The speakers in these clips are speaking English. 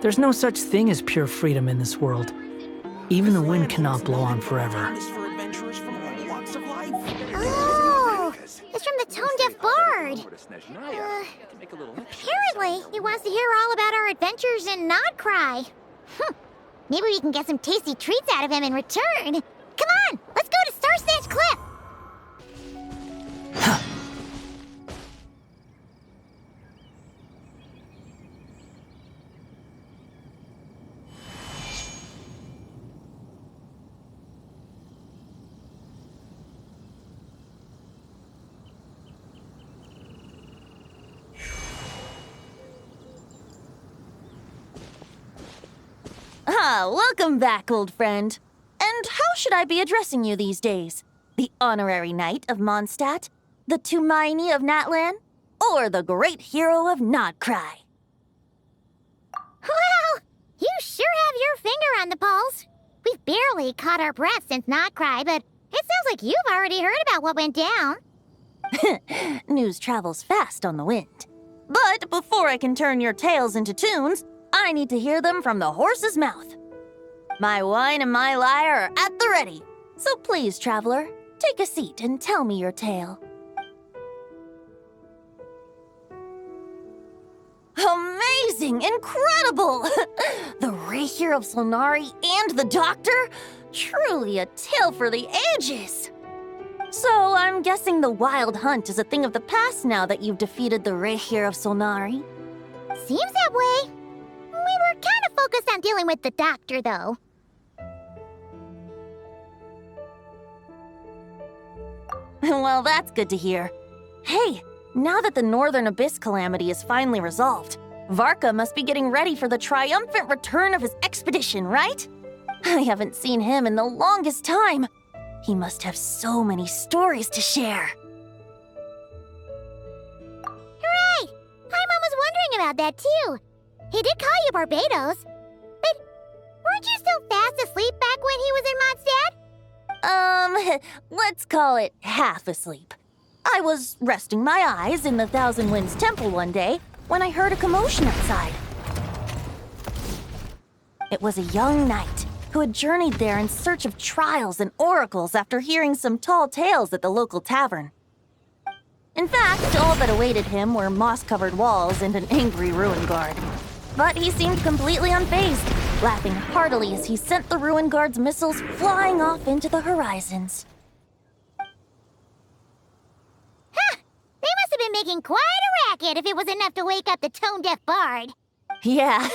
There's no such thing as pure freedom in this world. Even the wind cannot blow on forever. Oh, it's from the tone-deaf bard. Apparently, he wants to hear all about our adventures in Nodcry. Maybe we can get some tasty treats out of him in return. Come on, let's go to Star Snatch Cliff. Welcome back, old friend. And how should I be addressing you these days? The Honorary Knight of Mondstadt? The Tumaini of Natlan? Or the Great Hero of Nodcry? Well, you sure have your finger on the pulse. We've barely caught our breath since Nodcry, but it sounds like you've already heard about what went down. News travels fast on the wind. But before I can turn your tales into tunes, I need to hear them from the horse's mouth. My wine and my lyre are at the ready. So please, traveler, take a seat and tell me your tale. Amazing! Incredible! The Rahier of Solnari and the Doctor? Truly a tale for the ages! So I'm guessing the Wild Hunt is a thing of the past now that you've defeated the Rahier of Solnari. Seems that way. We were kind of focused on dealing with the Doctor, though. Well, that's good to hear. Hey, now that the Northern Abyss calamity is finally resolved, Varka must be getting ready for the triumphant return of his expedition, right? I haven't seen him in the longest time. He must have so many stories to share. Hooray! Paimon was wondering about that, too. He did call you Barbados, but weren't you still fast asleep back when he was in Mondstadt? Let's call it half asleep. I was resting my eyes in the Thousand Winds Temple one day when I heard a commotion outside. It was a young knight who had journeyed there in search of trials and oracles after hearing some tall tales at the local tavern. In fact, all that awaited him were moss-covered walls and an angry ruin guard. But he seemed completely unfazed, laughing heartily as he sent the ruin guard's missiles flying off into the horizons. Ha! They must have been making quite a racket if it was enough to wake up the tone-deaf bard. Yeah,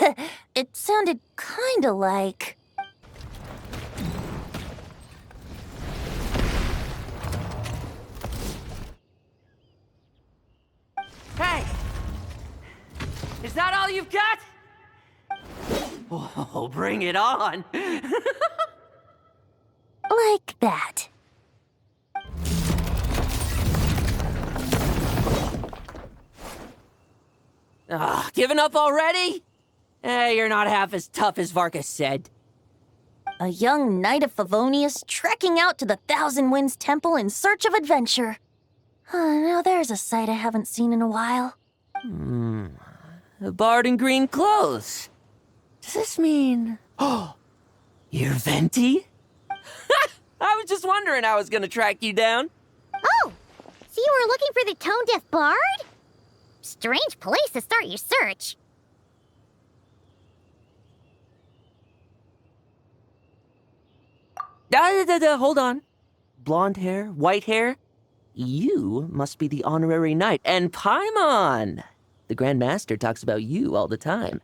it sounded kinda like... Hey! Is that all you've got? Oh, bring it on! like that. Giving up already? You're not half as tough as Varka said. A young knight of Favonius trekking out to the Thousand Winds Temple in search of adventure. Now there's a sight I haven't seen in a while. A bard in green clothes. Does this mean... Oh, you're Venti? I was just wondering how I was gonna track you down. Oh, so you were looking for the tone-deaf bard? Strange place to start your search. Hold on. Blonde hair, white hair. You must be the honorary knight, and Paimon! The Grand Master talks about you all the time.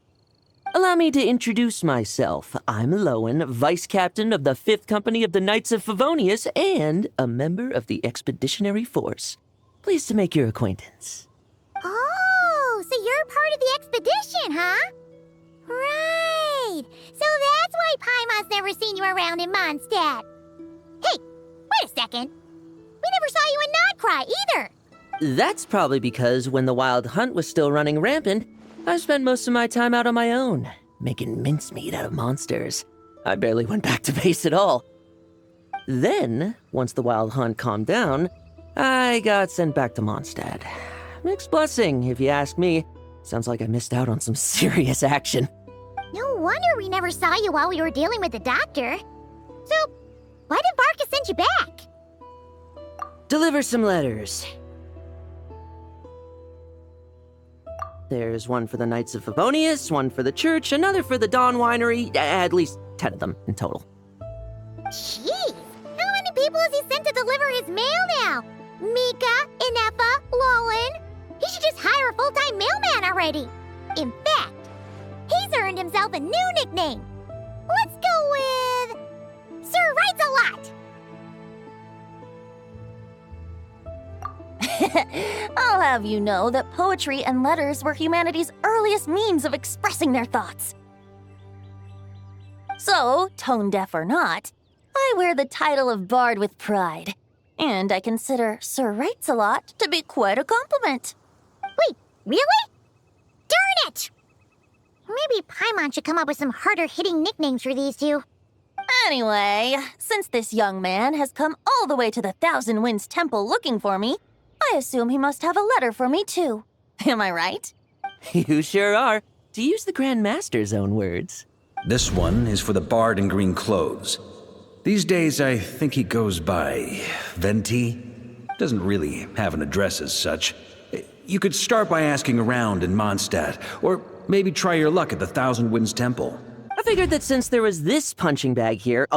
Allow me to introduce myself. I'm Lowen, Vice Captain of the 5th Company of the Knights of Favonius and a member of the Expeditionary Force. Pleased to make your acquaintance. Oh, so you're part of the expedition, huh? Right. So that's why Paimon's never seen you around in Mondstadt. Hey, wait a second. We never saw you in Nodcry either. That's probably because when the Wild Hunt was still running rampant, I spent most of my time out on my own, making mincemeat out of monsters. I barely went back to base at all. Then, once the Wild Hunt calmed down, I got sent back to Mondstadt. Mixed blessing, if you ask me. Sounds like I missed out on some serious action. No wonder we never saw you while we were dealing with the doctor. So, why did Varka send you back? Deliver some letters. There's one for the Knights of Favonius, one for the church, another for the Dawn Winery, at least 10 of them in total. Jeez, how many people has he sent to deliver his mail now? Mika, Inefa, Lolan. He should just hire a full-time mailman already. In fact, he's earned himself a new nickname. Let's go with... Sir Writes a Lot. I'll have you know that poetry and letters were humanity's earliest means of expressing their thoughts. So, tone deaf or not, I wear the title of Bard with pride. And I consider Sir Writes a Lot to be quite a compliment. Wait, really? Darn it! Maybe Paimon should come up with some harder-hitting nicknames for these two. Anyway, since this young man has come all the way to the Thousand Winds Temple looking for me, I assume he must have a letter for me too. Am I right? You sure are, to use the Grand Master's own words. This one is for the bard in green clothes. These days, I think he goes by Venti. Doesn't really have an address as such. You could start by asking around in Mondstadt, or maybe try your luck at the Thousand Winds Temple. I figured that since there was this punching bag here,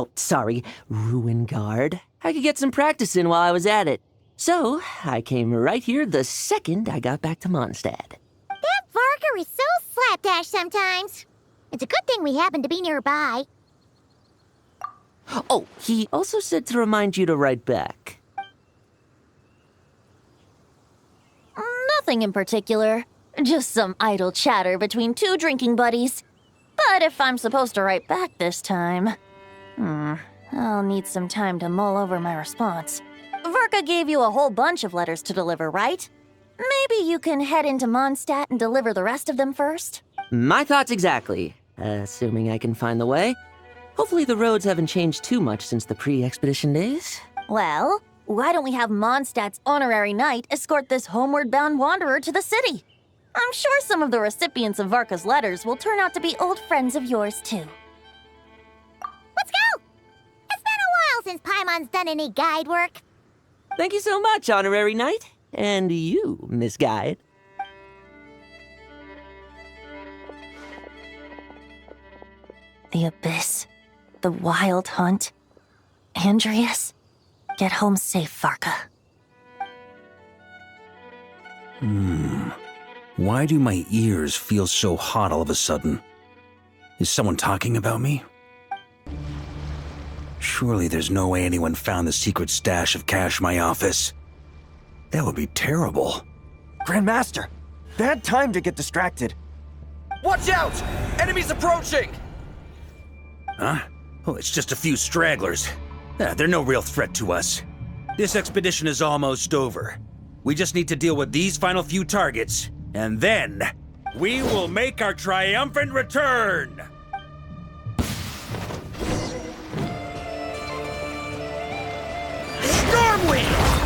Ruin Guard, I could get some practice in while I was at it. So, I came right here the second I got back to Mondstadt. That Varka is so slapdash sometimes. It's a good thing we happen to be nearby. Oh, he also said to remind you to write back. Nothing in particular. Just some idle chatter between two drinking buddies. But if I'm supposed to write back this time... I'll need some time to mull over my response. Varka gave you a whole bunch of letters to deliver, right? Maybe you can head into Mondstadt and deliver the rest of them first? My thoughts exactly, assuming I can find the way. Hopefully the roads haven't changed too much since the pre-expedition days. Well, why don't we have Mondstadt's honorary knight escort this homeward-bound wanderer to the city? I'm sure some of the recipients of Varka's letters will turn out to be old friends of yours, too. Let's go! It's been a while since Paimon's done any guide work. Thank you so much, Honorary Knight. And you, Miss Guide. The Abyss. The Wild Hunt. Andreas. Get home safe, Varka. Why do my ears feel so hot all of a sudden? Is someone talking about me? Surely there's no way anyone found the secret stash of cash in my office. That would be terrible. Grandmaster, bad time to get distracted. Watch out! Enemies approaching! Huh? Oh, it's just a few stragglers. They're no real threat to us. This expedition is almost over. We just need to deal with these final few targets, and then we will make our triumphant return! Stormwind!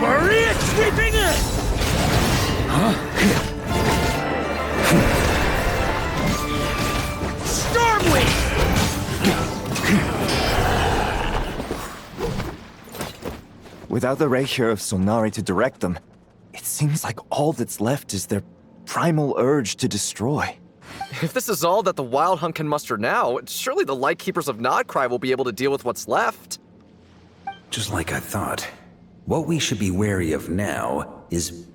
Maria sweeping in! Stormwind! Without the Rapier of Solnari to direct them, it seems like all that's left is their primal urge to destroy. If this is all that the Wild Hunt can muster now, surely the Lightkeepers of Nodcry will be able to deal with what's left. Just like I thought. What we should be wary of now is...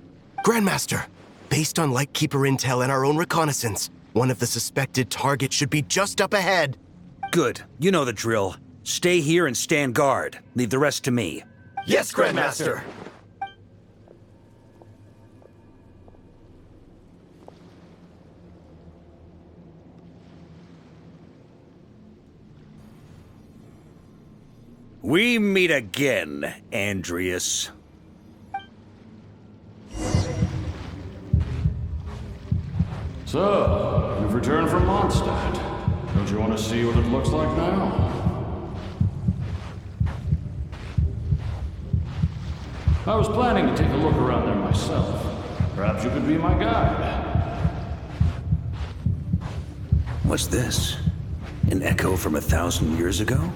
Grandmaster, based on Lightkeeper intel and our own reconnaissance, one of the suspected targets should be just up ahead. Good. You know the drill. Stay here and stand guard. Leave the rest to me. Yes, Grandmaster! We meet again, Andreas. So, you've returned from Mondstadt. Don't you want to see what it looks like now? I was planning to take a look around there myself. Perhaps you could be my guide. What's this? An echo from 1,000 years ago?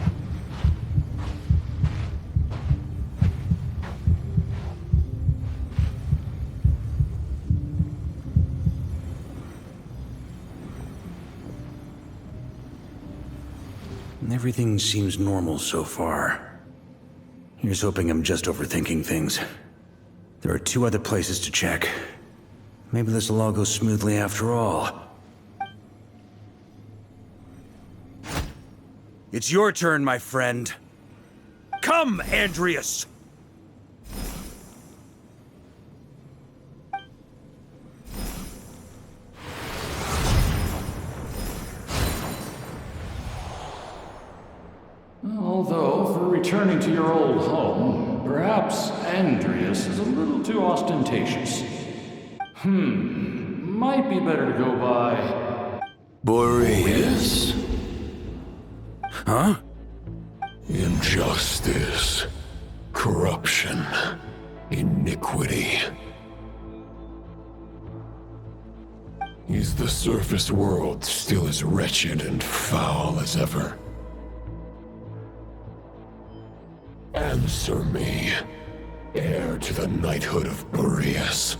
Everything seems normal so far. Here's hoping I'm just overthinking things. There are 2 other places to check. Maybe this will all go smoothly after all. It's your turn, my friend. Come, Andreas! Although, for returning to your old home, perhaps Andreas is a little too ostentatious. Might be better to go by... Boreas. Huh? Injustice. Corruption. Iniquity. Is the surface world still as wretched and foul as ever? Answer me, heir to the knighthood of Boreas.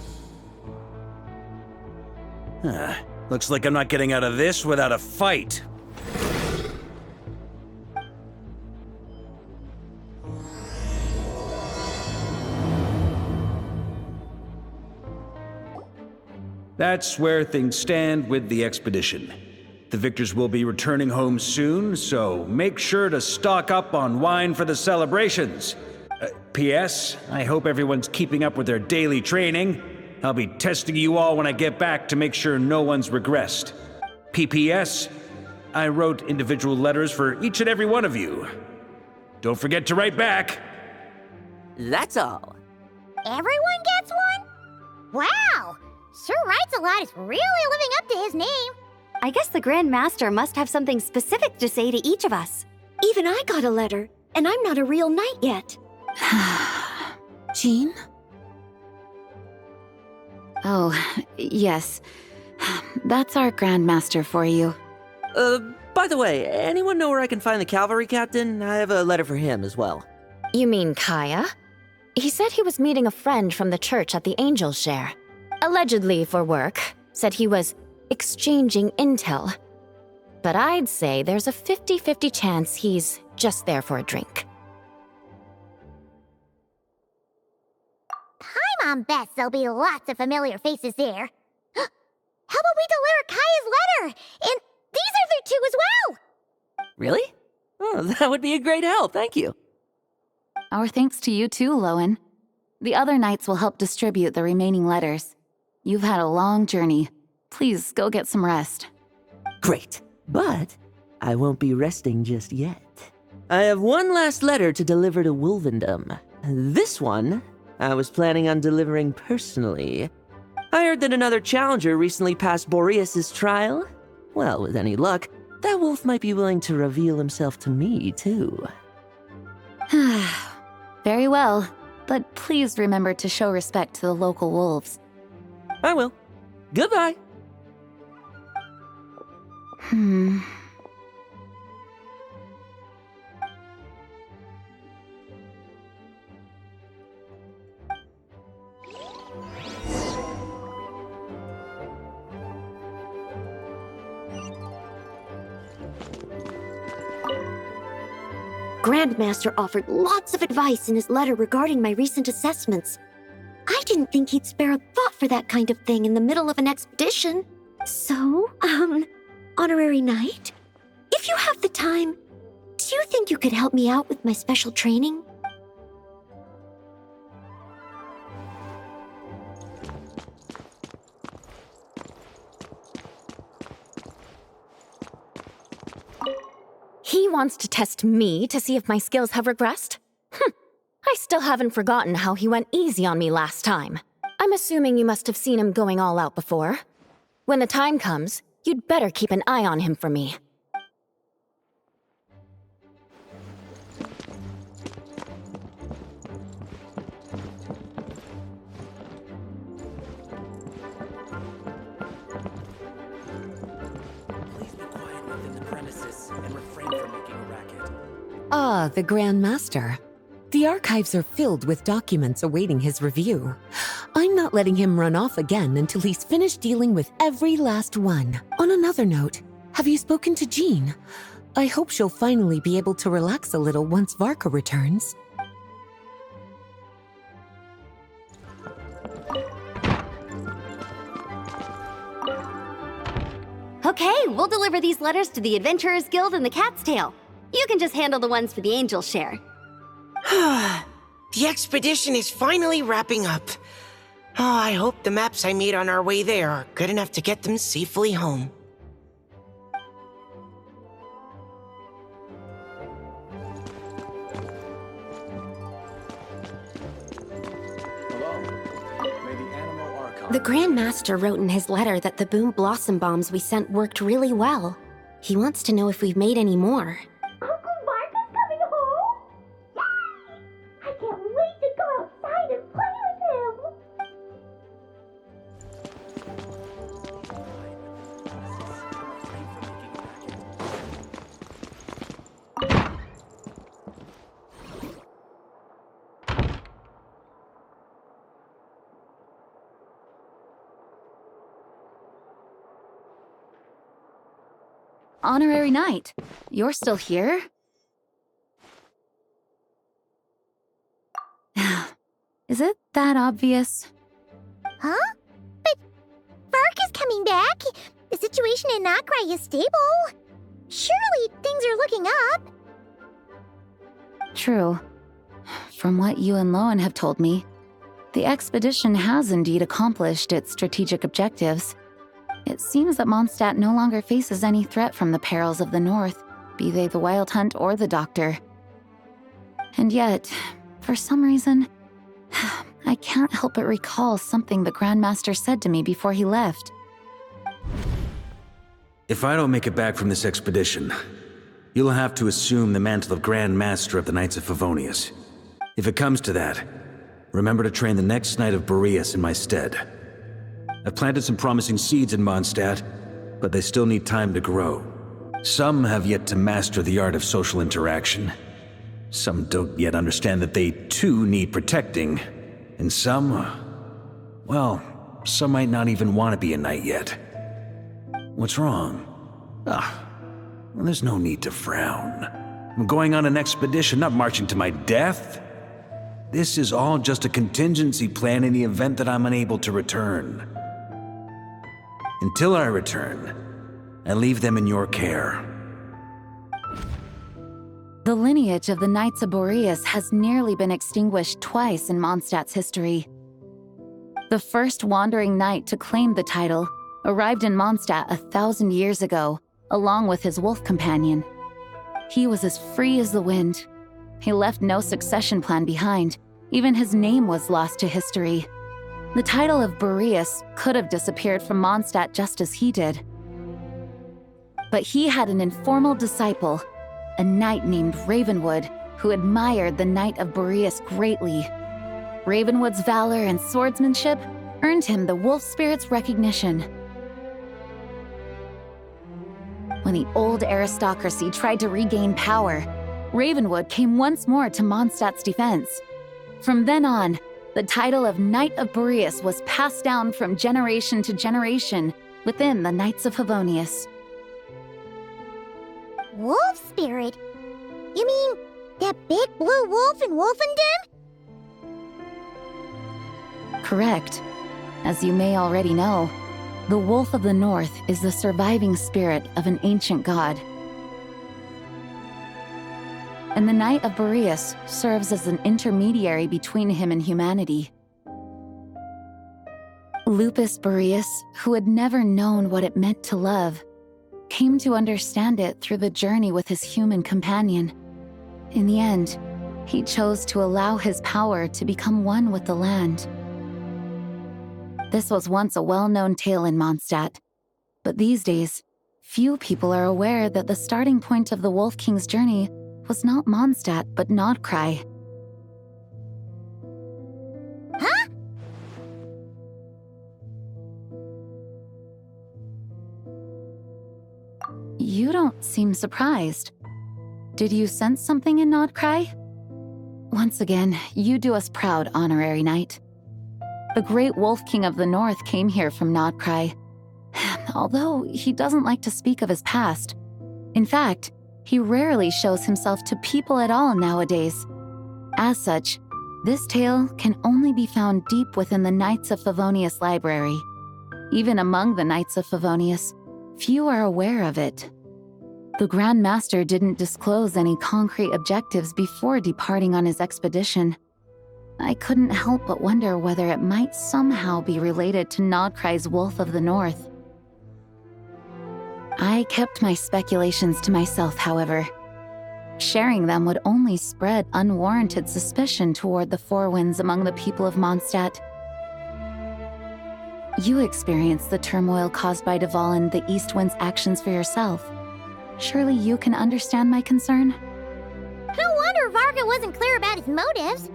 Looks like I'm not getting out of this without a fight. That's where things stand with the expedition. The victors will be returning home soon, so make sure to stock up on wine for the celebrations. P.S. I hope everyone's keeping up with their daily training. I'll be testing you all when I get back to make sure no one's regressed. P.P.S. I wrote individual letters for each and every one of you. Don't forget to write back. That's all. Everyone gets one? Wow! Sir Writes a Lot is really living up to his name. I guess the Grand Master must have something specific to say to each of us. Even I got a letter, and I'm not a real knight yet. Jean? Oh, yes. That's our Grand Master for you. By the way, anyone know where I can find the cavalry captain? I have a letter for him as well. You mean Kaya? He said he was meeting a friend from the church at the Angel Share. Allegedly for work. Said he was exchanging intel. But I'd say there's a 50-50 chance he's just there for a drink. Paimon bets there'll be lots of familiar faces there. How about we deliver Kaya's letter? And these other 2 as well! Really? Oh, that would be a great help, thank you. Our thanks to you too, Lowen. The other knights will help distribute the remaining letters. You've had a long journey. Please go get some rest. Great, but I won't be resting just yet. I have one last letter to deliver to Wolvendom. This one, I was planning on delivering personally. I heard that another challenger recently passed Boreas' trial. Well, with any luck, that wolf might be willing to reveal himself to me, too. Very well, but please remember to show respect to the local wolves. I will. Goodbye. Grandmaster offered lots of advice in his letter regarding my recent assessments. I didn't think he'd spare a thought for that kind of thing in the middle of an expedition. So, Honorary Knight, if you have the time, do you think you could help me out with my special training? He wants to test me to see if my skills have regressed? I still haven't forgotten how he went easy on me last time. I'm assuming you must have seen him going all out before. When the time comes, you'd better keep an eye on him for me. Ah, the Grand Master. The archives are filled with documents awaiting his review. I'm not letting him run off again until he's finished dealing with every last one. On another note, have you spoken to Jean? I hope she'll finally be able to relax a little once Varka returns. Okay, we'll deliver these letters to the Adventurers Guild and the Cat's Tail. You can just handle the ones for the Angel share. The expedition is finally wrapping up. Oh, I hope the maps I made on our way there are good enough to get them safely home. The Grand Master wrote in his letter that the Boom Blossom bombs we sent worked really well. He wants to know if we've made any more. Uncle Varka's coming home? Yay! I can't wait to go outside and play with him! Honorary Knight, you're still here? Is it that obvious? Huh? But Varka's coming back. The situation in Nakrai is stable. Surely things are looking up. True. From what you and Lowen have told me, the expedition has indeed accomplished its strategic objectives. It seems that Mondstadt no longer faces any threat from the perils of the North, be they the Wild Hunt or the Doctor. And yet, for some reason, I can't help but recall something the Grandmaster said to me before he left. If I don't make it back from this expedition, you'll have to assume the mantle of Grand Master of the Knights of Favonius. If it comes to that, remember to train the next Knight of Boreas in my stead. I've planted some promising seeds in Mondstadt, but they still need time to grow. Some have yet to master the art of social interaction. Some don't yet understand that they too need protecting. And some, well, some might not even want to be a knight yet. What's wrong? Well, there's no need to frown. I'm going on an expedition, not marching to my death. This is all just a contingency plan in the event that I'm unable to return. Until I return, I leave them in your care. The lineage of the Knights of Boreas has nearly been extinguished twice in Mondstadt's history. The first wandering knight to claim the title arrived in Mondstadt 1,000 years ago, along with his wolf companion. He was as free as the wind. He left no succession plan behind. Even his name was lost to history. The title of Boreas could have disappeared from Mondstadt just as he did. But he had an informal disciple, a knight named Ravenwood, who admired the Knight of Boreas greatly. Ravenwood's valor and swordsmanship earned him the wolf spirit's recognition. When the old aristocracy tried to regain power, Ravenwood came once more to Mondstadt's defense. From then on, the title of Knight of Boreas was passed down from generation to generation within the Knights of Favonius. Wolf spirit? You mean that big blue wolf in Wolfenden? Correct. As you may already know, the Wolf of the North is the surviving spirit of an ancient god. And the Knight of Boreas serves as an intermediary between him and humanity. Lupus Boreas, who had never known what it meant to love, came to understand it through the journey with his human companion. In the end, he chose to allow his power to become one with the land. This was once a well-known tale in Mondstadt, but these days, few people are aware that the starting point of the Wolf King's journey was not Mondstadt, but Nodcry. Huh? You don't seem surprised. Did you sense something in Nodcry? Once again, you do us proud, Honorary Knight. The Great Wolf King of the North came here from Nodcry. Although he doesn't like to speak of his past. In fact, he rarely shows himself to people at all nowadays. As such, this tale can only be found deep within the Knights of Favonius library. Even among the Knights of Favonius, few are aware of it. The Grand Master didn't disclose any concrete objectives before departing on his expedition. I couldn't help but wonder whether it might somehow be related to Nodcry's Wolf of the North. I kept my speculations to myself, however. Sharing them would only spread unwarranted suspicion toward the Four Winds among the people of Mondstadt. You experienced the turmoil caused by Dvalin the East Wind's actions for yourself. Surely you can understand my concern? No wonder Varka wasn't clear about his motives.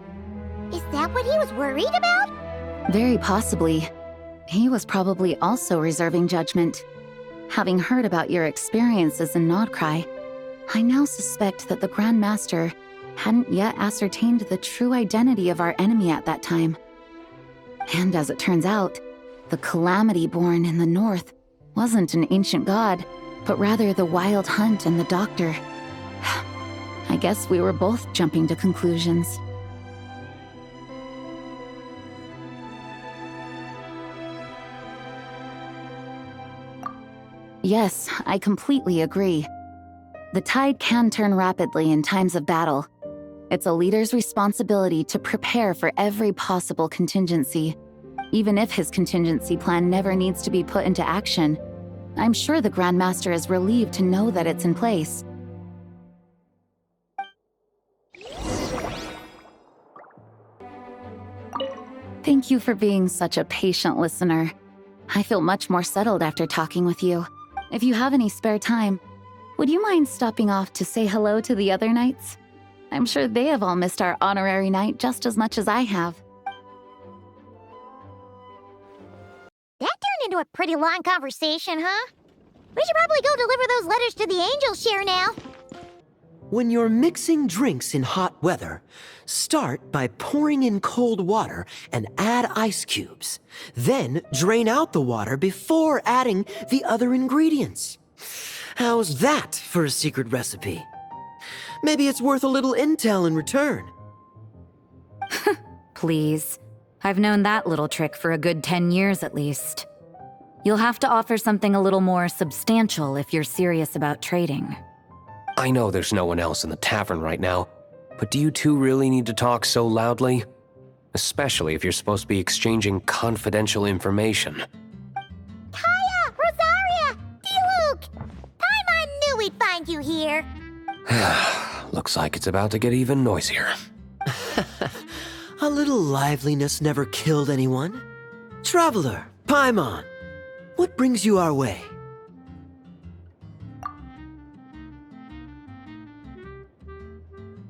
Is that what he was worried about? Very possibly. He was probably also reserving judgment. Having heard about your experiences in Nodcry, I now suspect that the Grand Master hadn't yet ascertained the true identity of our enemy at that time. And as it turns out, the Calamity born in the north wasn't an ancient god, but rather the Wild Hunt and the Doctor. I guess we were both jumping to conclusions. Yes, I completely agree. The tide can turn rapidly in times of battle. It's a leader's responsibility to prepare for every possible contingency. Even if his contingency plan never needs to be put into action, I'm sure the Grand Master is relieved to know that it's in place. Thank you for being such a patient listener. I feel much more settled after talking with you. If you have any spare time, would you mind stopping off to say hello to the other knights? I'm sure they have all missed our honorary knight just as much as I have. That turned into a pretty long conversation, huh? We should probably go deliver those letters to the Angel Share now. When you're mixing drinks in hot weather, start by pouring in cold water and add ice cubes. Then drain out the water before adding the other ingredients. How's that for a secret recipe? Maybe it's worth a little intel in return. Please. I've known that little trick for a good 10 years at least. You'll have to offer something a little more substantial if you're serious about trading. I know there's no one else in the tavern right now, but do you two really need to talk so loudly? Especially if you're supposed to be exchanging confidential information. Kaya! Rosaria! D-Luke! Paimon knew we'd find you here. Looks like it's about to get even noisier. A little liveliness never killed anyone. Traveler, Paimon, what brings you our way?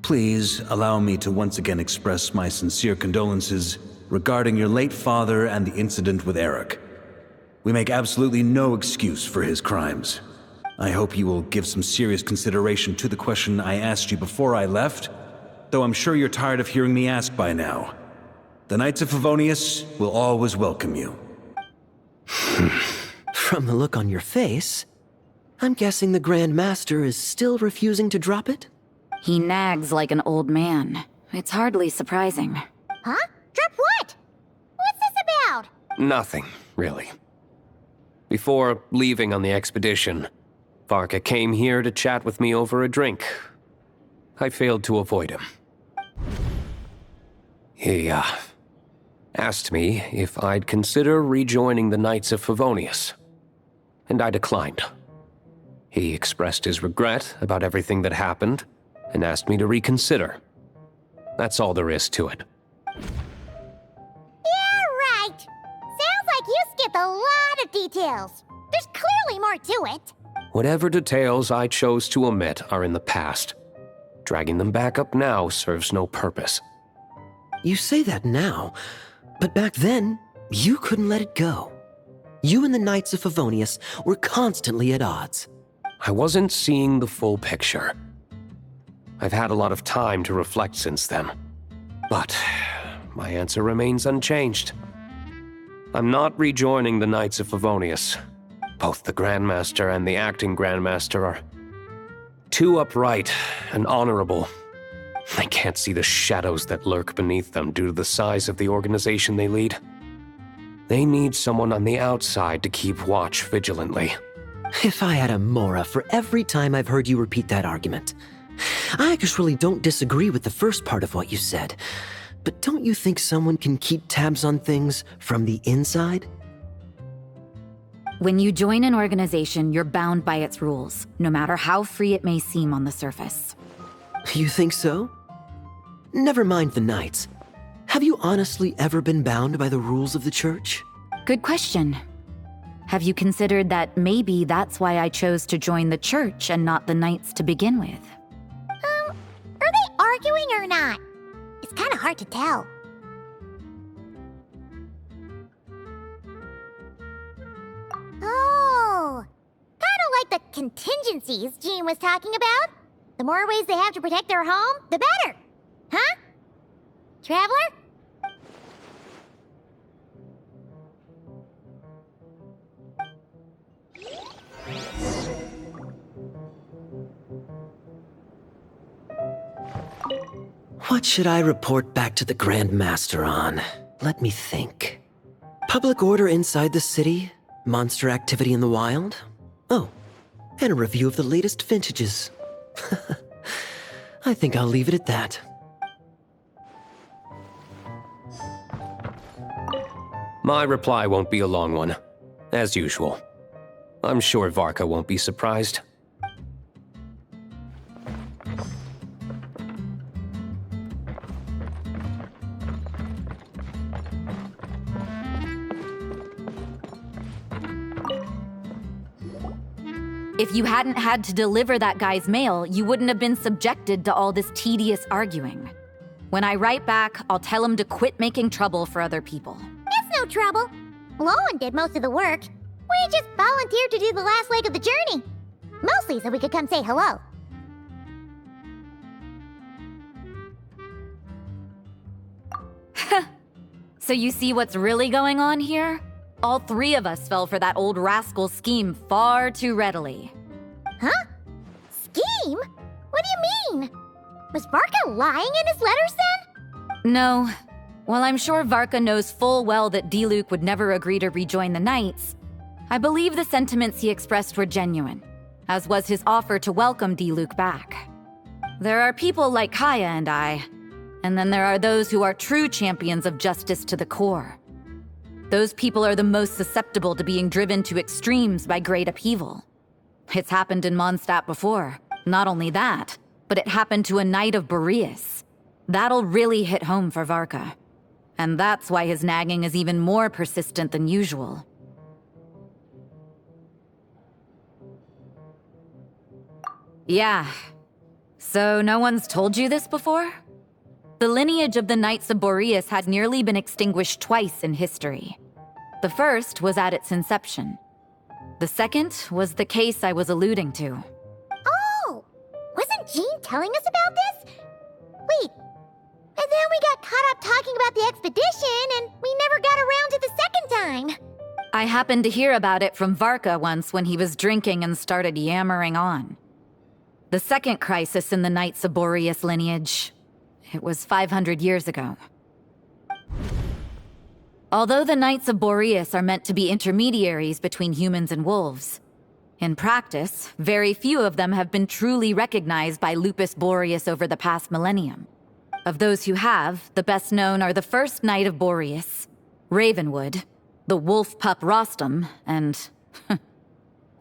Please allow me to once again express my sincere condolences regarding your late father and the incident with Eric. We make absolutely no excuse for his crimes. I hope you will give some serious consideration to the question I asked you before I left, though I'm sure you're tired of hearing me ask by now. The Knights of Favonius will always welcome you. From the look on your face, I'm guessing the Grand Master is still refusing to drop it? He nags like an old man. It's hardly surprising. Huh? Drop what? What's this about? Nothing, really. Before leaving on the expedition, Varka came here to chat with me over a drink. I failed to avoid him. He, asked me if I'd consider rejoining the Knights of Favonius, and I declined. He expressed his regret about everything that happened, and asked me to reconsider. That's all there is to it. Yeah, right. Sounds like you skipped a lot of details. There's clearly more to it. Whatever details I chose to omit are in the past. Dragging them back up now serves no purpose. You say that now, but back then, you couldn't let it go. You and the Knights of Favonius were constantly at odds. I wasn't seeing the full picture. I've had a lot of time to reflect since then. But my answer remains unchanged. I'm not rejoining the Knights of Favonius. Both the Grandmaster and the acting Grandmaster are too upright and honorable. I can't see the shadows that lurk beneath them due to the size of the organization they lead. They need someone on the outside to keep watch vigilantly. If I had a Mora for every time I've heard you repeat that argument. I actually don't disagree with the first part of what you said, but don't you think someone can keep tabs on things from the inside? When you join an organization, you're bound by its rules, no matter how free it may seem on the surface. You think so? Never mind the Knights. Have you honestly ever been bound by the rules of the Church? Good question. Have you considered that maybe that's why I chose to join the Church and not the Knights to begin with? Are they arguing or not? It's kind of hard to tell. Oh, kind of like the contingencies Jean was talking about. The more ways they have to protect their home, the better. Huh? Traveler? What should I report back to the Grand Master on? Let me think. Public order inside the city? Monster activity in the wild? Oh, and a review of the latest vintages. I think I'll leave it at that. My reply won't be a long one, as usual. I'm sure Varka won't be surprised. If you hadn't had to deliver that guy's mail, you wouldn't have been subjected to all this tedious arguing. When I write back, I'll tell him to quit making trouble for other people. It's no trouble. Lowen did most of the work. We just volunteered to do the last leg of the journey. Mostly so we could come say hello. So you see what's really going on here? All three of us fell for that old rascal's scheme far too readily. Huh? Scheme? What do you mean? Was Varka lying in his letters then? No. While I'm sure Varka knows full well that Diluc would never agree to rejoin the Knights, I believe the sentiments he expressed were genuine, as was his offer to welcome Diluc back. There are people like Kaya and I, and then there are those who are true champions of justice to the core. Those people are the most susceptible to being driven to extremes by great upheaval. It's happened in Mondstadt before. Not only that, but it happened to a Knight of Boreas. That'll really hit home for Varka. And that's why his nagging is even more persistent than usual. Yeah. So no one's told you this before? The lineage of the Knights of Boreas had nearly been extinguished twice in history. The first was at its inception. The second was the case I was alluding to. Oh! Wasn't Jean telling us about this? Wait. And then we got caught up talking about the expedition, and we never got around to the second time. I happened to hear about it from Varka once when he was drinking and started yammering on. The second crisis in the Knights of Boreas lineage. It was 500 years ago. Although the Knights of Boreas are meant to be intermediaries between humans and wolves, in practice, very few of them have been truly recognized by Lupus Boreas over the past millennium. Of those who have, the best known are the first Knight of Boreas, Ravenwood, the wolf pup Rostam, and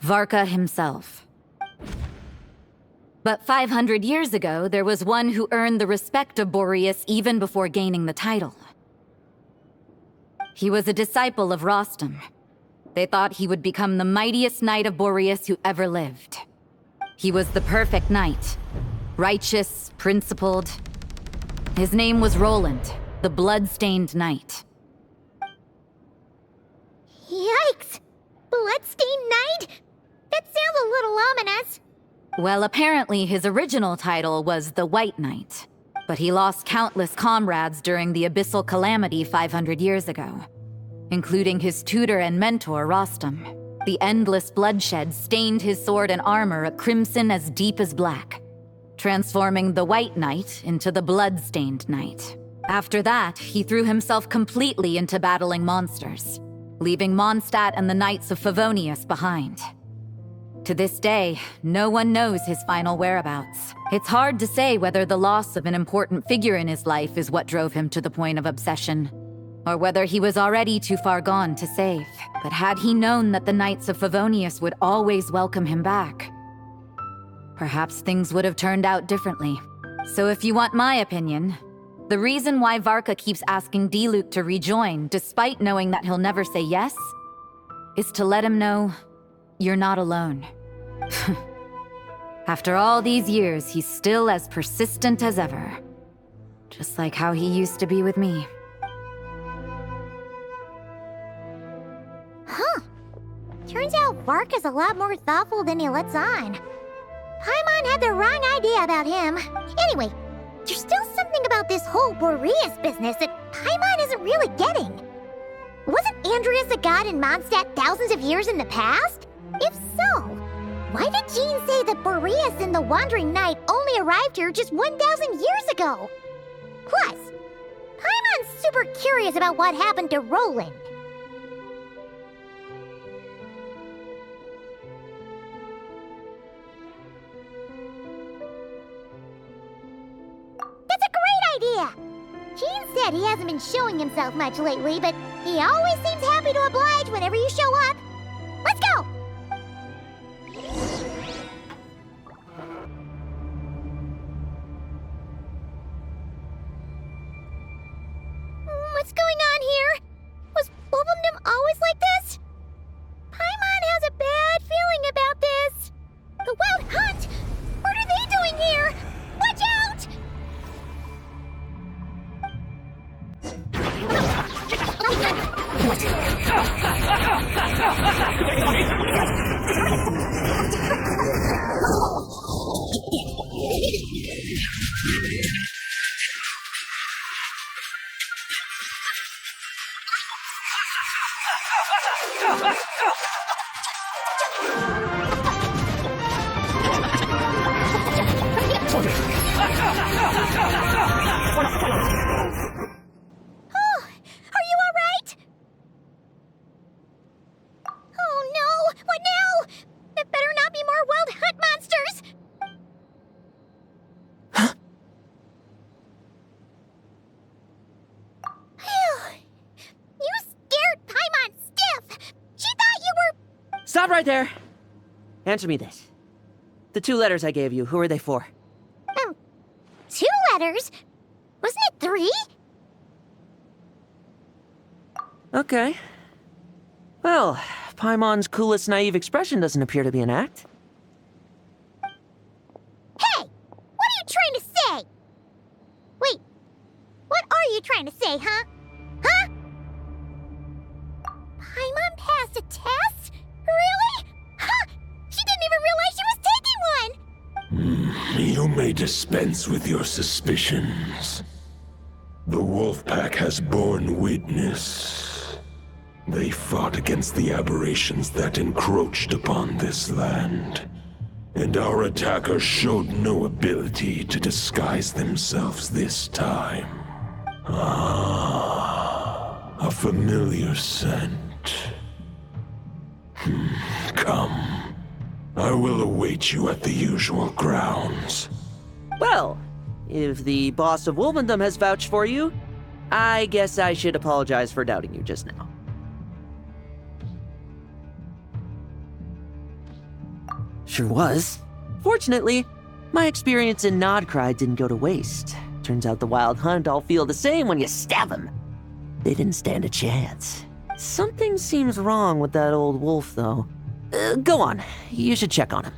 Varka himself. But 500 years ago, there was one who earned the respect of Boreas even before gaining the title. He was a disciple of Rostam. They thought he would become the mightiest Knight of Boreas who ever lived. He was the perfect knight. Righteous, principled. His name was Roland, the blood-stained knight. Yikes! Bloodstained Knight? That sounds a little ominous. Well, apparently his original title was the White Knight, but he lost countless comrades during the Abyssal Calamity 500 years ago, including his tutor and mentor, Rostam. The endless bloodshed stained his sword and armor a crimson as deep as black, transforming the White Knight into the Blood-Stained Knight. After that, he threw himself completely into battling monsters, leaving Mondstadt and the Knights of Favonius behind. To this day, no one knows his final whereabouts. It's hard to say whether the loss of an important figure in his life is what drove him to the point of obsession, or whether he was already too far gone to save. But had he known that the Knights of Favonius would always welcome him back, perhaps things would have turned out differently. So if you want my opinion, the reason why Varka keeps asking Diluc to rejoin, despite knowing that he'll never say yes, is to let him know you're not alone. After all these years, he's still as persistent as ever. Just like how he used to be with me. Huh. Turns out Varka's a lot more thoughtful than he lets on. Paimon had the wrong idea about him. Anyway, there's still something about this whole Boreas business that Paimon isn't really getting. Wasn't Andreas a god in Mondstadt thousands of years in the past? If so, why did Jean say that Boreas and the Wandering Knight only arrived here just 1,000 years ago? Plus, Paimon's super curious about what happened to Roland. That's a great idea! Jean said he hasn't been showing himself much lately, but he always seems happy to oblige whenever you show up. Let's go! What's going on here? Was Wolfendom always like this? Paimon has a bad feeling about this. The Wild Hunt? What are they doing here? Watch out! Stop right there! Answer me this. The 2 letters I gave you, who are they for? 2 letters? Wasn't it 3? Okay. Well, Paimon's coolest naive expression doesn't appear to be an act. Hey! What are you trying to say? Wait, what are you trying to say, huh? Huh? Paimon passed a test? Really? Huh! She didn't even realize she was taking one! You may dispense with your suspicions. The Wolfpack has borne witness. They fought against the aberrations that encroached upon this land, and our attackers showed no ability to disguise themselves this time. Ah, a familiar scent. Come. I will await you at the usual grounds. Well, if the boss of Wolfendom has vouched for you, I guess I should apologize for doubting you just now. Sure was. Fortunately, my experience in Nodcry didn't go to waste. Turns out the Wild Hunt all feel the same when you stab them. They didn't stand a chance. Something seems wrong with that old wolf, though. Go on. You should check on him.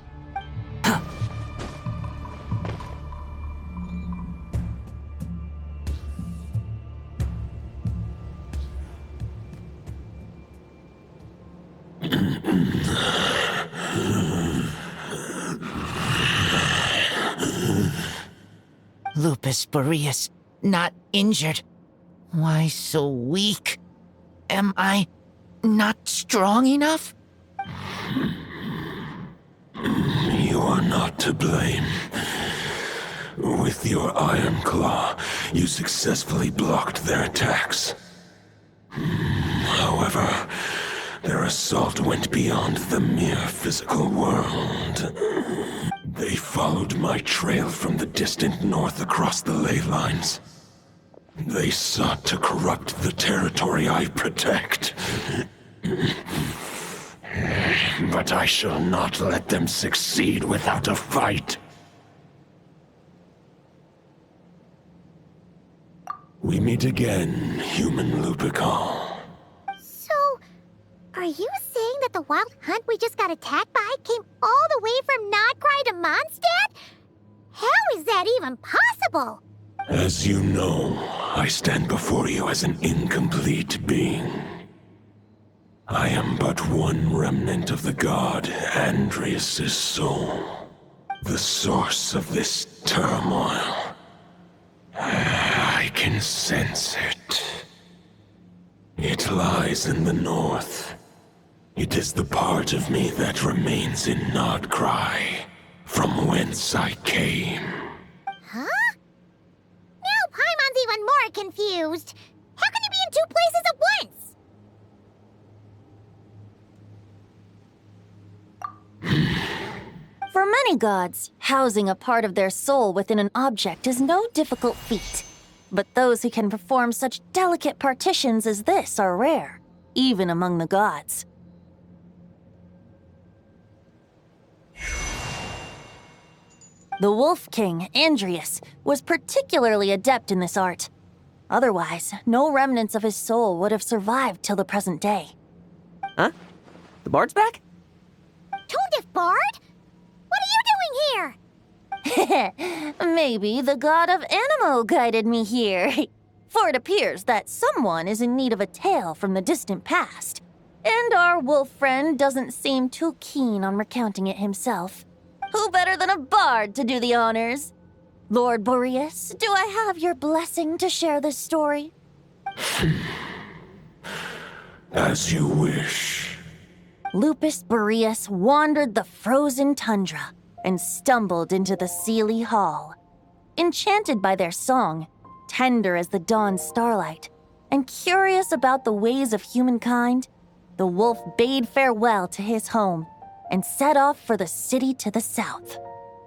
Lupus Majoris, not injured. Why so weak? Am I not strong enough? You are not to blame. With your Iron Claw, you successfully blocked their attacks. However, their assault went beyond the mere physical world. They followed my trail from the distant north across the ley lines. They sought to corrupt the territory I protect. But I shall not let them succeed without a fight. We meet again, human Lupicol. So, are you saying that the wild hunt we just got attacked by came all the way from Nodcry to Mondstadt? How is that even possible? As you know, I stand before you as an incomplete being. I am but one remnant of the god Andrias' soul, the source of this turmoil. I can sense it. It lies in the north. It is the part of me that remains in Nodcry, from whence I came. Huh? Now Paimon's even more confused. How can you be in two places at once? For many gods, housing a part of their soul within an object is no difficult feat. But those who can perform such delicate partitions as this are rare, even among the gods. The Wolf King, Andrias, was particularly adept in this art. Otherwise, no remnants of his soul would have survived till the present day. Huh? The bard's back? Tone-deaf bard? What are you doing here? Maybe the god of Animo guided me here. For it appears that someone is in need of a tale from the distant past. And our wolf friend doesn't seem too keen on recounting it himself. Who better than a bard to do the honors? Lord Boreas, do I have your blessing to share this story? As you wish. Lupus Majoris wandered the frozen tundra and stumbled into the Seelie Hall. Enchanted by their song, tender as the dawn starlight, and curious about the ways of humankind, the wolf bade farewell to his home and set off for the city to the south.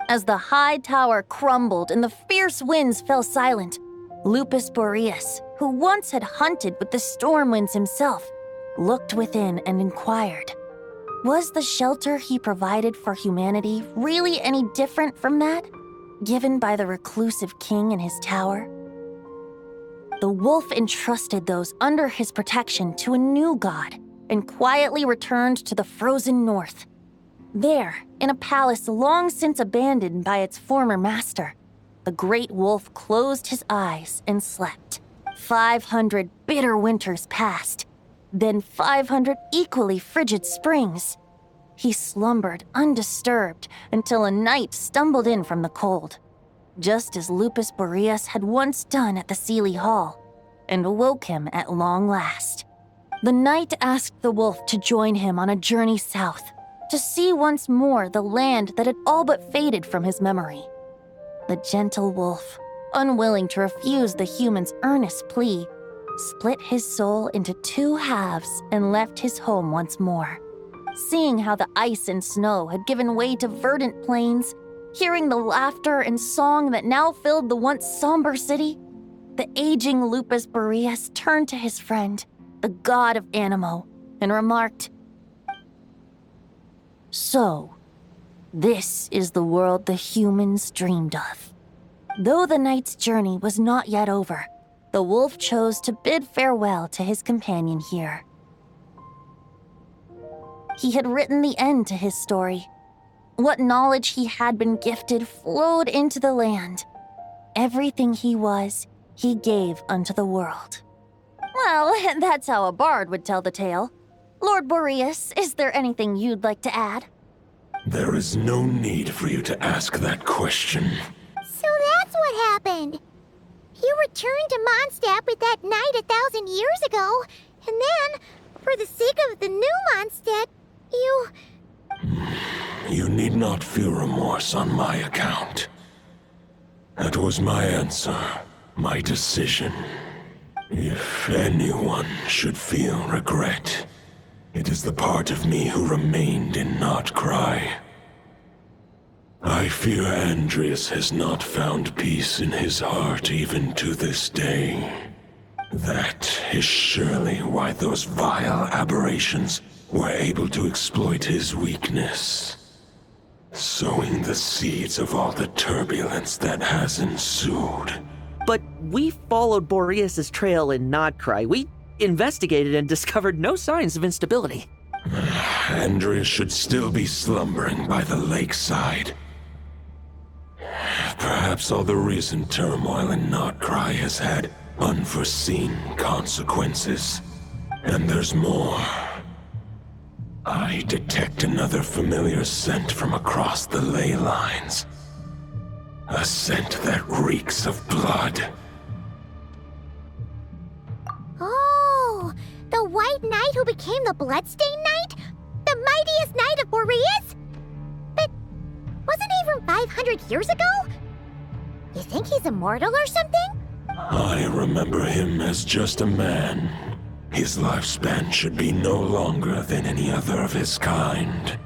As the high tower crumbled and the fierce winds fell silent, Lupus Majoris, who once had hunted with the storm winds himself, looked within and inquired, was the shelter he provided for humanity really any different from that given by the reclusive king in his tower? The wolf entrusted those under his protection to a new god and quietly returned to the frozen north. There, in a palace long since abandoned by its former master, the great wolf closed his eyes and slept. 500 bitter winters passed, then 500 equally frigid springs. He slumbered undisturbed until a night stumbled in from the cold, just as Lupus Majoris had once done at the Seelie Hall, and awoke him at long last. The night asked the wolf to join him on a journey south, to see once more the land that had all but faded from his memory. The gentle wolf, unwilling to refuse the human's earnest plea, split his soul into two halves and left his home once more. Seeing how the ice and snow had given way to verdant plains, hearing the laughter and song that now filled the once somber city, the aging Lupus Majoris turned to his friend, the god of Animo, and remarked, "So, this is the world the humans dreamed of." Though the night's journey was not yet over, the wolf chose to bid farewell to his companion here. He had written the end to his story. What knowledge he had been gifted flowed into the land. Everything he was, he gave unto the world. Well, that's how a bard would tell the tale. Lord Boreas, is there anything you'd like to add? There is no need for you to ask that question. So that's what happened. happened? You returned to Mondstadt with that knight 1,000 years ago, and then, for the sake of the new Mondstadt, you... You need not feel remorse on my account. That was my answer, my decision. If anyone should feel regret, it is the part of me who remained in Notcry. I fear Andreas has not found peace in his heart even to this day. That is surely why those vile aberrations were able to exploit his weakness, sowing the seeds of all the turbulence that has ensued. But we followed Boreas' trail in Notcry. We investigated and discovered no signs of instability. Andreas should still be slumbering by the lakeside. Perhaps all the recent turmoil in Notcry has had unforeseen consequences. And there's more. I detect another familiar scent from across the ley lines. A scent that reeks of blood. Oh, the White Knight who became the Bloodstained Knight? The mightiest knight of Boreas? But wasn't he from 500 years ago? You think he's immortal or something? I remember him as just a man. His lifespan should be no longer than any other of his kind.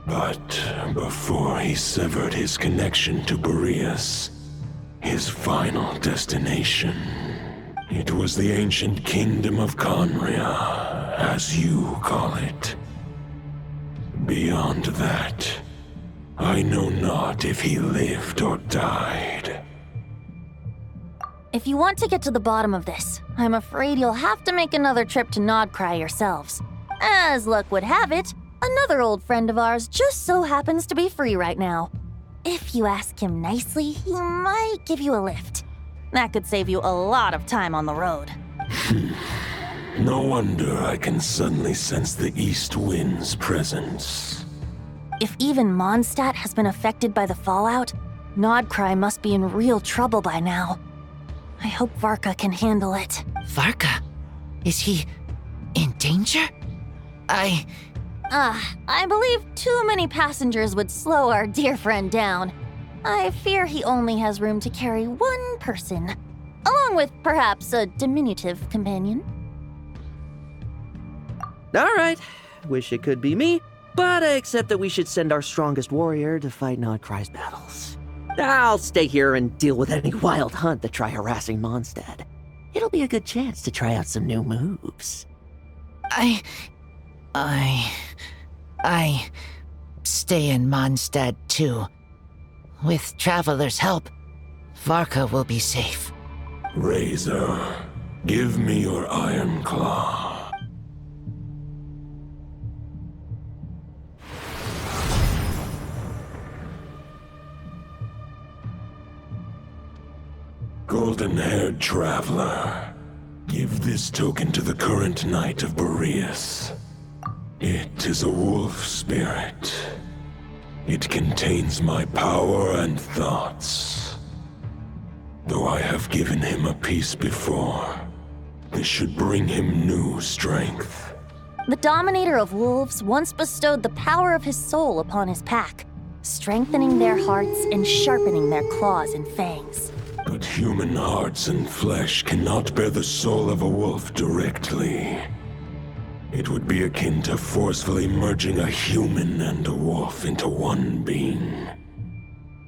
But before he severed his connection to Boreas, his final destination, it was the ancient kingdom of Conria, as you call it. Beyond that, I know not if he lived or died. If you want to get to the bottom of this, I'm afraid you'll have to make another trip to Nodcry yourselves. As luck would have it, another old friend of ours just so happens to be free right now. If you ask him nicely, he might give you a lift. That could save you a lot of time on the road. No wonder I can suddenly sense the east wind's presence. If even Mondstadt has been affected by the fallout, Nodcry must be in real trouble by now. I hope Varka can handle it. Varka? Is he in danger? I believe too many passengers would slow our dear friend down. I fear he only has room to carry one person, along with perhaps a diminutive companion. All right, wish it could be me, but I accept that we should send our strongest warrior to fight Nodcry's battles. I'll stay here and deal with any wild hunt that try harassing Mondstadt. It'll be a good chance to try out some new moves. I stay in Mondstadt too. With Traveler's help, Varka will be safe. Razor, give me your iron claw. Golden-haired traveler, give this token to the current knight of Boreas. It is a wolf spirit. It contains my power and thoughts. Though I have given him a piece before, this should bring him new strength. The Dominator of Wolves once bestowed the power of his soul upon his pack, strengthening their hearts and sharpening their claws and fangs. But human hearts and flesh cannot bear the soul of a wolf directly. It would be akin to forcefully merging a human and a wolf into one being.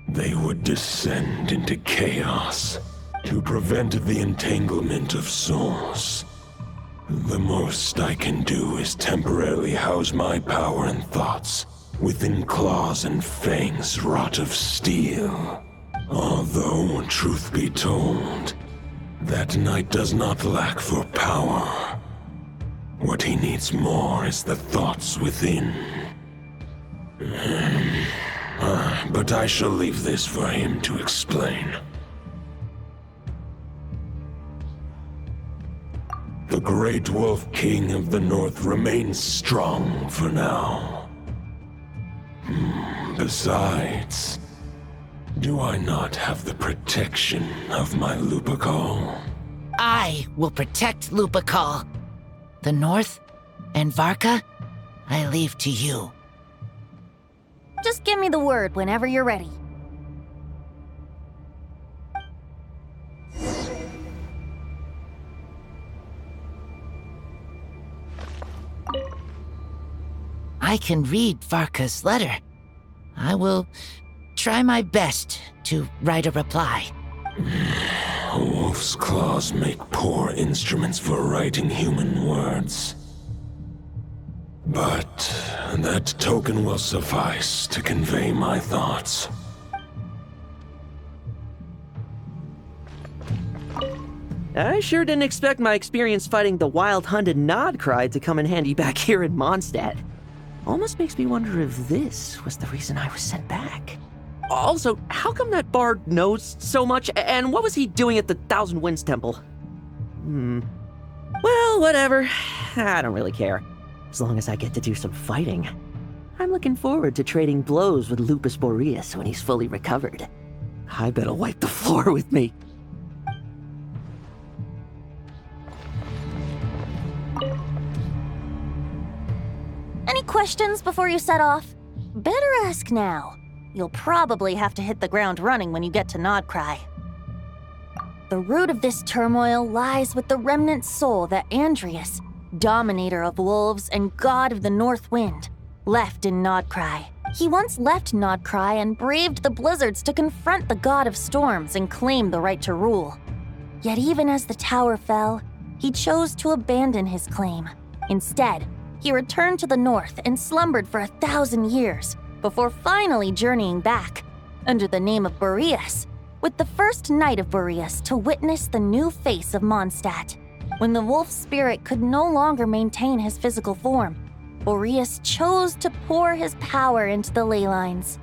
They would descend into chaos to prevent the entanglement of souls. The most I can do is temporarily house my power and thoughts within claws and fangs wrought of steel. Although, truth be told, that knight does not lack for power. What he needs more is the thoughts within. But I shall leave this for him to explain. The Great Wolf King of the North remains strong for now. Besides, Do I not have the protection of my Lupacol? I will protect Lupacol. The North and Varka, I leave to you. Just give me the word whenever you're ready. I can read Varka's letter. I will try my best to write a reply. Wolf's claws make poor instruments for writing human words. But that token will suffice to convey my thoughts. I sure didn't expect my experience fighting the wild-hunted Nodcry to come in handy back here in Mondstadt. Almost makes me wonder if this was the reason I was sent back. Also, how come that bard knows so much, and what was he doing at the Thousand Winds Temple? Well, whatever. I don't really care. As long as I get to do some fighting. I'm looking forward to trading blows with Lupus Majoris when he's fully recovered. I bet he'll wipe the floor with me. Any questions before you set off? Better ask now. You'll probably have to hit the ground running when you get to Nodcry. The root of this turmoil lies with the remnant soul that Andrius, dominator of wolves and god of the North Wind, left in Nodcry. He once left Nodcry and braved the blizzards to confront the god of storms and claim the right to rule. Yet even as the tower fell, he chose to abandon his claim. Instead, he returned to the north and slumbered for 1,000 years before finally journeying back, under the name of Boreas, with the first knight of Boreas to witness the new face of Mondstadt. When the wolf spirit could no longer maintain his physical form, Boreas chose to pour his power into the ley lines.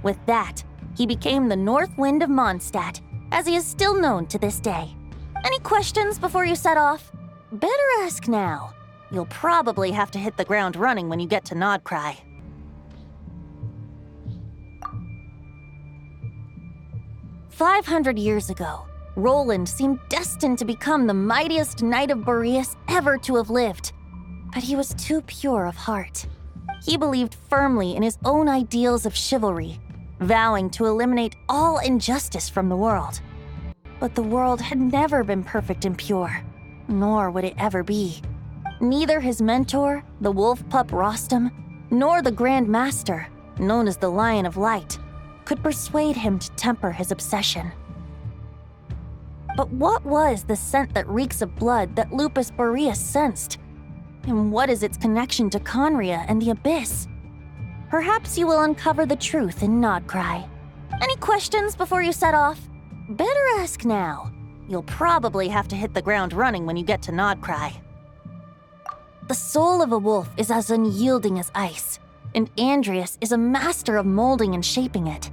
With that, he became the North Wind of Mondstadt, as he is still known to this day. Any questions before you set off? Better ask now. You'll probably have to hit the ground running when you get to Nodcry. "500 years ago, Roland seemed destined to become the mightiest knight of Boreas ever to have lived. But he was too pure of heart. He believed firmly in his own ideals of chivalry, vowing to eliminate all injustice from the world. But the world had never been perfect and pure, nor would it ever be. Neither his mentor, the wolf pup Rostam, nor the Grand Master, known as the Lion of Light, could persuade him to temper his obsession. But what was the scent that reeks of blood that Lupus Majoris sensed? And what is its connection to Conria and the Abyss? Perhaps you will uncover the truth in Nodcry. Any questions before you set off? Better ask now. You'll probably have to hit the ground running when you get to Nodcry. The soul of a wolf is as unyielding as ice, and Andrius is a master of molding and shaping it.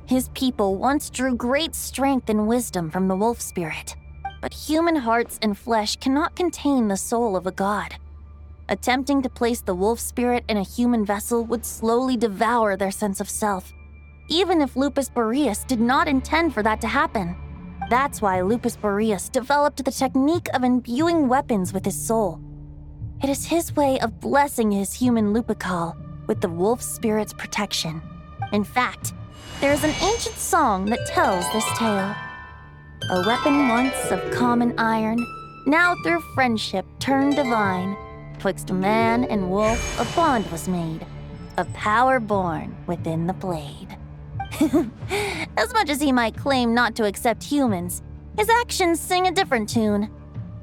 His people once drew great strength and wisdom from the wolf spirit, but human hearts and flesh cannot contain the soul of a god. Attempting to place the wolf spirit in a human vessel would slowly devour their sense of self, even if Lupus Majoris did not intend for that to happen. That's why Lupus Majoris developed the technique of imbuing weapons with his soul. It is his way of blessing his human Lupacol with the wolf spirit's protection. In fact, there is an ancient song that tells this tale. A weapon once of common iron, now through friendship turned divine. Twixt man and wolf a bond was made, a power born within the blade. As much as he might claim not to accept humans, his actions sing a different tune.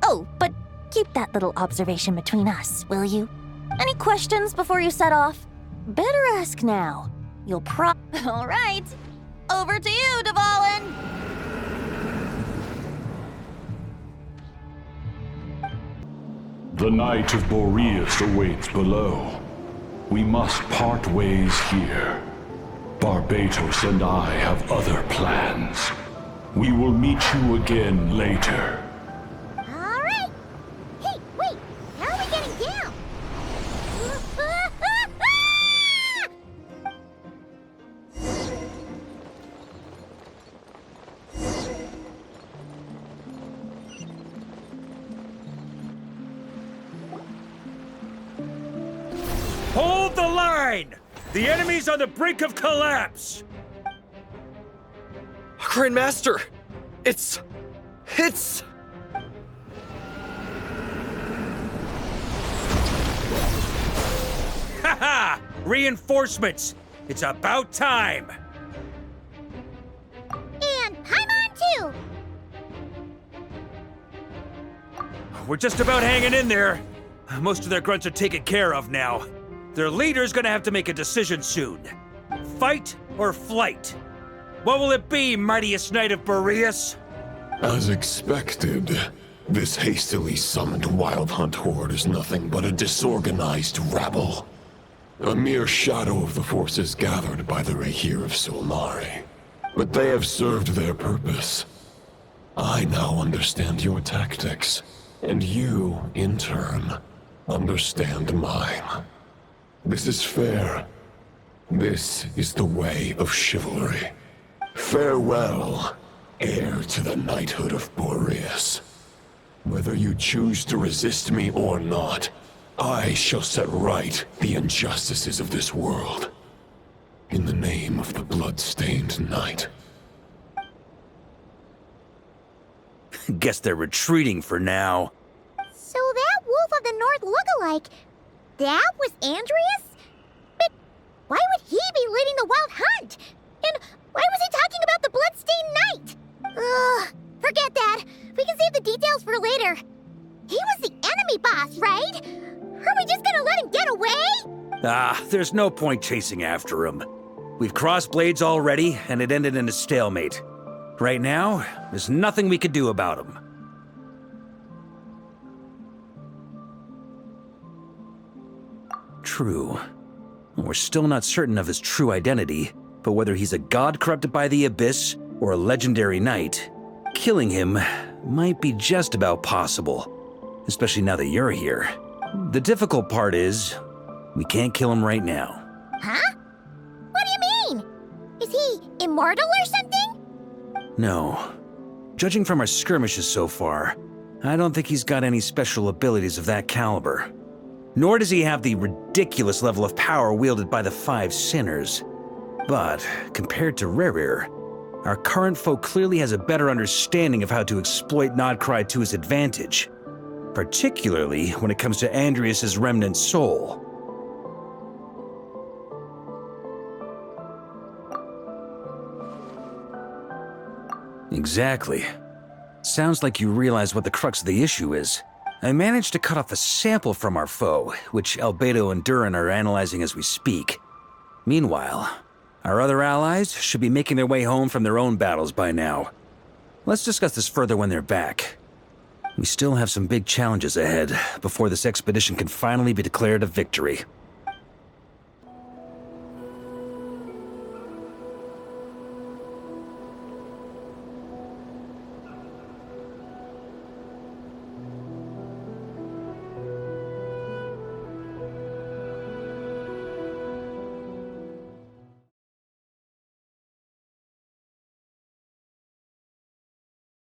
Oh, but keep that little observation between us, will you? Any questions before you set off? Better ask now. You'll All right, over to you, Dvalin! The Knight of Boreas awaits below. We must part ways here. Barbatos and I have other plans. We will meet you again later. All right. Hey, wait. How are we getting down? line! The enemy's on the brink of collapse! Grandmaster! It's... Haha! Reinforcements! It's about time! And Paimon too! We're just about hanging in there. Most of their grunts are taken care of now. Their leader's gonna have to make a decision soon. Fight or flight? What will it be, mightiest knight of Boreas? As expected, this hastily summoned Wild Hunt horde is nothing but a disorganized rabble. A mere shadow of the forces gathered by the Rahir of Solmari. But they have served their purpose. I now understand your tactics, and you, in turn, understand mine. This is fair. This is the way of chivalry. Farewell, heir to the knighthood of Boreas. Whether you choose to resist me or not, I shall set right the injustices of this world. In the name of the blood-stained knight. Guess they're retreating for now. So that Wolf of the North lookalike, that was Andreas? But why would he be leading the Wild Hunt? And why was he talking about the Bloodstained Knight? Ugh, forget that. We can save the details for later. He was the enemy boss, right? Are we just gonna let him get away? There's no point chasing after him. We've crossed blades already, and it ended in a stalemate. Right now, there's nothing we could do about him. True. We're still not certain of his true identity, but whether he's a god corrupted by the Abyss or a legendary knight, killing him might be just about possible, especially now that you're here. The difficult part is, we can't kill him right now. Huh? What do you mean? Is he immortal or something? No. Judging from our skirmishes so far, I don't think he's got any special abilities of that caliber. Nor does he have the ridiculous level of power wielded by the Five Sinners. But, compared to Rerir, our current foe clearly has a better understanding of how to exploit Nodcry to his advantage. Particularly when it comes to Andreas' remnant soul. Exactly. Sounds like you realize what the crux of the issue is. I managed to cut off a sample from our foe, which Albedo and Durin are analyzing as we speak. Meanwhile, our other allies should be making their way home from their own battles by now. Let's discuss this further when they're back. We still have some big challenges ahead before this expedition can finally be declared a victory.